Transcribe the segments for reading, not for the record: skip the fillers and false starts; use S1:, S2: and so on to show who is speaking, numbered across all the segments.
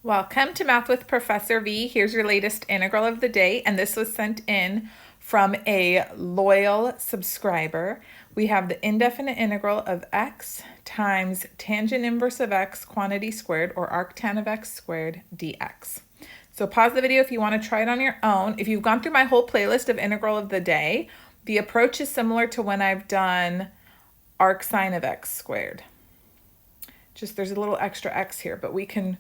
S1: Welcome to Math with Professor V. Here's your latest integral of the day, and this was sent in from a loyal subscriber. We have the indefinite integral of x times tangent inverse of x quantity squared, or arctan of x squared dx. So pause the video if you want to try it on your own. If you've gone through my whole playlist of integral of the day, the approach is similar to when I've done arc sine of x squared. Just there's a little extra x here, but we can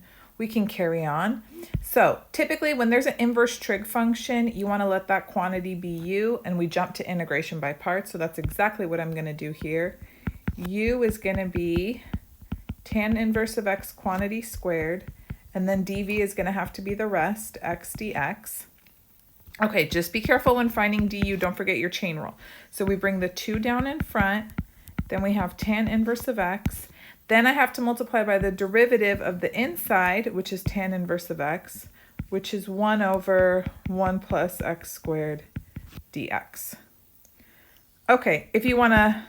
S1: carry on. So typically when there's an inverse trig function, you want to let that quantity be u, and we jump to integration by parts. So that's exactly what I'm going to do here. U is going to be tan inverse of x quantity squared, and then dv is going to have to be the rest, x dx. Okay, just be careful when finding du. Don't forget your chain rule. So we bring the 2 down in front, then we have tan inverse of x. Then I have to multiply by the derivative of the inside, which is tan inverse of x, which is 1 over 1 plus x squared dx. Okay, if you want to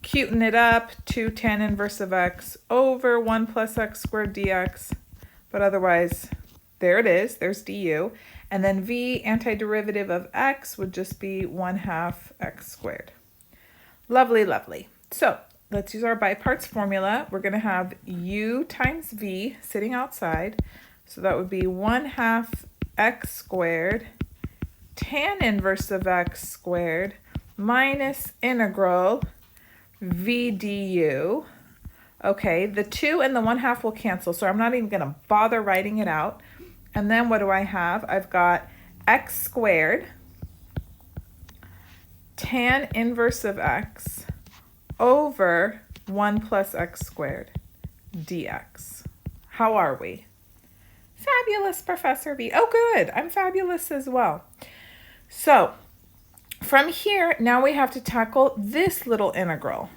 S1: cuten it up, 2 tan inverse of x over 1 plus x squared dx, but otherwise, there it is, there's du. And then v, antiderivative of x, would just be 1/2 x squared. Lovely, lovely. So let's use our by parts formula. We're going to have u times v sitting outside. So that would be 1/2 x squared tan inverse of x squared minus integral v du. Okay, the 2 and the 1/2 will cancel, so I'm not even going to bother writing it out. And then what do I have? I've got x squared tan inverse of x over 1 plus x squared dx. How are we? Fabulous, Professor V. Oh, good. I'm fabulous as well. So from here, now we have to tackle this little integral.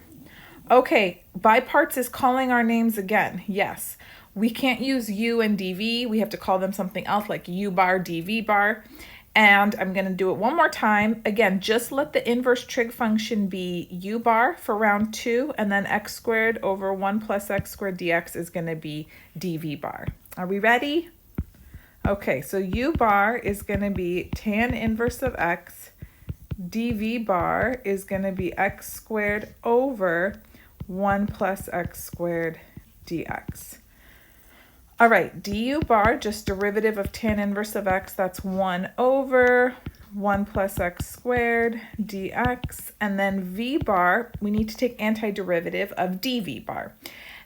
S1: Okay, by parts is calling our names again. Yes, we can't use u and dv. We have to call them something else like u bar, dv bar. And I'm going to do it one more time. Again, just let the inverse trig function be u bar for round 2, and then x squared over 1 plus x squared dx is going to be dv bar. Are we ready? Okay, so u bar is going to be tan inverse of x. dv bar is going to be x squared over 1 plus x squared dx. All right, du bar, just derivative of tan inverse of x, that's 1 over 1 plus x squared dx. And then v bar, we need to take antiderivative of dv bar.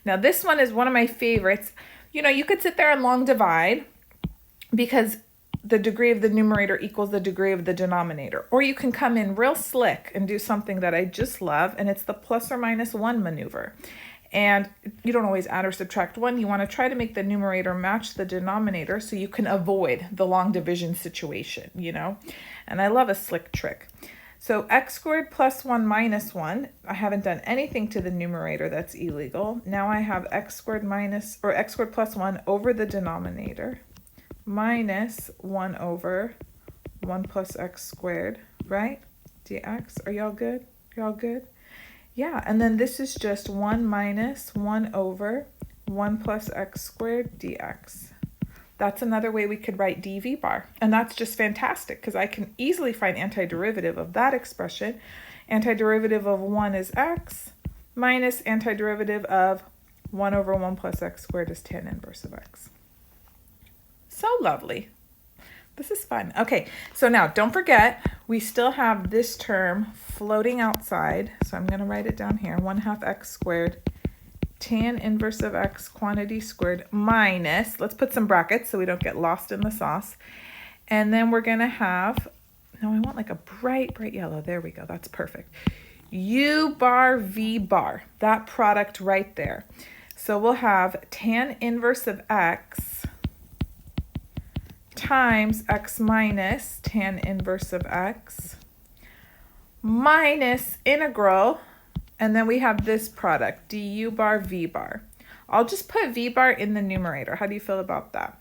S1: Now this one is one of my favorites. You know, you could sit there and long divide because the degree of the numerator equals the degree of the denominator. Or you can come in real slick and do something that I just love, and it's the plus or minus 1 maneuver. And you don't always add or subtract 1. You want to try to make the numerator match the denominator so you can avoid the long division situation, you know. And I love a slick trick. So x squared plus 1 minus 1. I haven't done anything to the numerator that's illegal. Now I have x squared plus 1 over the denominator minus 1 over 1 plus x squared, right? dx. Are y'all good? Y'all good? Yeah, and then this is just 1 minus 1 over 1 plus x squared dx. That's another way we could write dv bar. And that's just fantastic because I can easily find antiderivative of that expression. Antiderivative of 1 is x minus antiderivative of 1 over 1 plus x squared is tan inverse of x. So lovely. This is fun. Okay, so now don't forget, we still have this term floating outside. So I'm going to write it down here. 1/2 x squared tan inverse of x quantity squared minus, let's put some brackets so we don't get lost in the sauce. And then we're going to have, no, I want like a bright, bright yellow. There we go. That's perfect. U bar v bar, that product right there. So we'll have tan inverse of x times x minus tan inverse of x minus integral, and then we have this product, du bar v bar. I'll just put v bar in the numerator. How do you feel about that?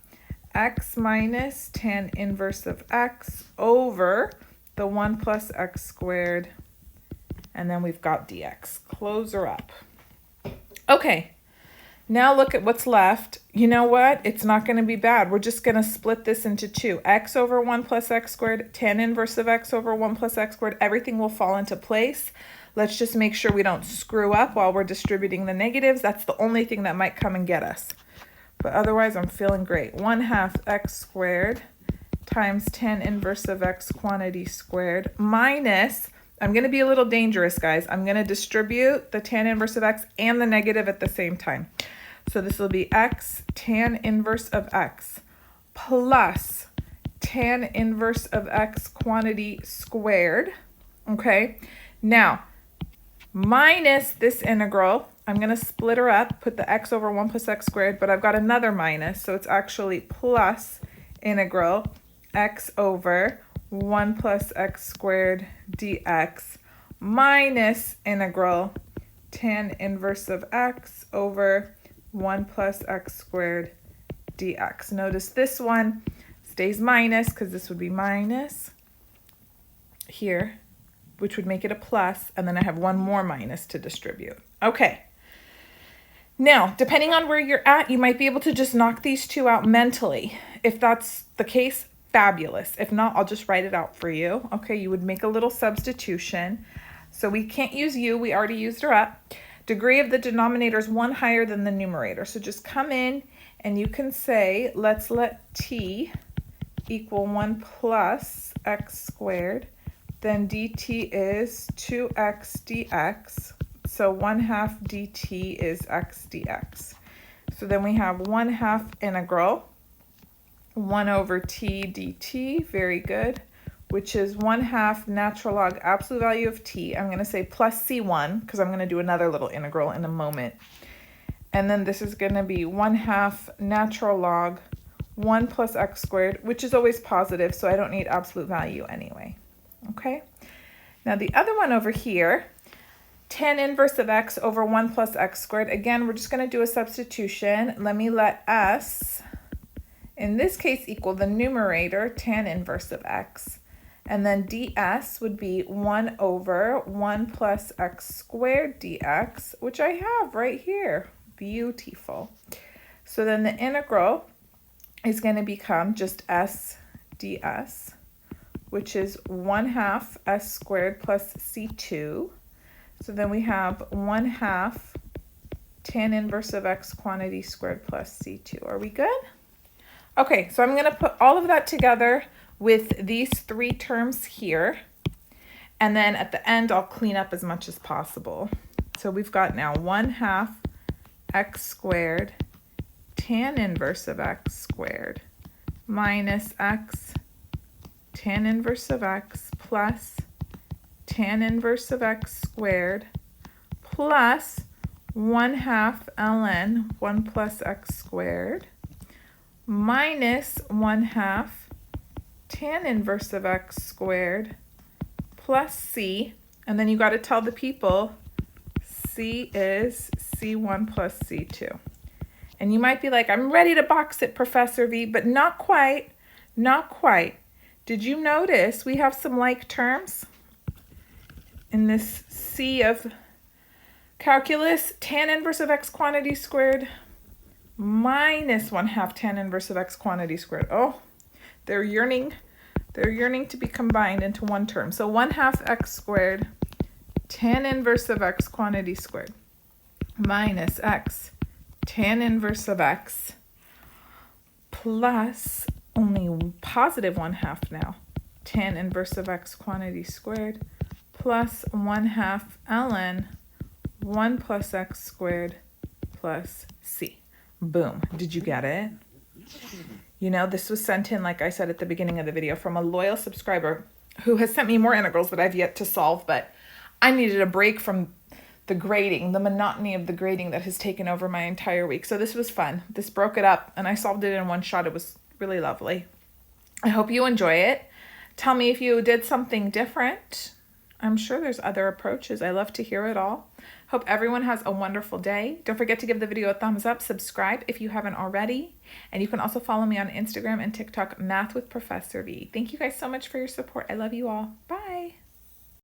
S1: X minus tan inverse of x over the 1 plus x squared, and then we've got dx. Close her up. Okay, Now look at what's left. You know what? It's not going to be bad. We're just going to split this into 2. X over 1 plus x squared, tan inverse of x over 1 plus x squared. Everything will fall into place. Let's just make sure we don't screw up while we're distributing the negatives. That's the only thing that might come and get us. But otherwise, I'm feeling great. 1/2 x squared times tan inverse of x quantity squared minus, I'm going to be a little dangerous, guys. I'm going to distribute the tan inverse of x and the negative at the same time. So this will be x tan inverse of x plus tan inverse of x quantity squared. Okay, now minus this integral. I'm going to split her up, put the x over 1 plus x squared, but I've got another minus, so it's actually plus integral x over 1 plus x squared dx minus integral tan inverse of x over 1 plus x squared dx. Notice this one stays minus because this would be minus here, which would make it a plus, and then I have one more minus to distribute. Okay. Now, depending on where you're at, you might be able to just knock these two out mentally. If that's the case, fabulous. If not, I'll just write it out for you. Okay, you would make a little substitution. So we can't use u, we already used her up. Degree of the denominator is 1 higher than the numerator. So just come in and you can say, let's let t equal 1 plus x squared. Then dt is 2x dx. So 1/2 dt is x dx. So then we have 1/2 integral 1 over t dt, very good, which is 1/2 natural log absolute value of t. I'm going to say plus c1 because I'm going to do another little integral in a moment. And then this is going to be 1/2 natural log 1 plus x squared, which is always positive, so I don't need absolute value anyway. Okay, now the other one over here, tan inverse of x over 1 plus x squared. Again, we're just going to do a substitution. Let me let s, in this case, equal the numerator, tan inverse of x. And then ds would be 1 over 1 plus x squared dx, which I have right here. Beautiful. So then the integral is going to become just s ds, which is 1/2 s squared plus c2. So then we have 1/2 tan inverse of x quantity squared plus c2. Are we good? Okay, so I'm going to put all of that together with these 3 terms here. And then at the end, I'll clean up as much as possible. So we've got now 1/2 x squared tan inverse of x squared minus x tan inverse of x plus tan inverse of x squared plus 1/2 ln 1 plus x squared minus 1/2 tan inverse of x squared plus c, and then you got to tell the people c is c1 plus c2. And you might be like, I'm ready to box it, Professor V, but not quite, not quite. Did you notice we have some like terms in this C of calculus? Tan inverse of x quantity squared minus 1/2 tan inverse of x quantity squared. Oh, they're yearning to be combined into one term. So 1/2 x squared tan inverse of x quantity squared minus x tan inverse of x plus only positive 1/2 now, tan inverse of x quantity squared plus 1/2 ln 1 plus x squared plus c. Boom. Did you get it? You know, this was sent in, like I said at the beginning of the video, from a loyal subscriber who has sent me more integrals that I've yet to solve, but I needed a break from the grading, the monotony of the grading that has taken over my entire week. So this was fun. This broke it up and I solved it in one shot. It was really lovely. I hope you enjoy it. Tell me if you did something different. I'm sure there's other approaches. I love to hear it all. Hope everyone has a wonderful day. Don't forget to give the video a thumbs up, subscribe if you haven't already, and you can also follow me on Instagram and TikTok, Math with Professor V. Thank you guys so much for your support. I love you all. Bye.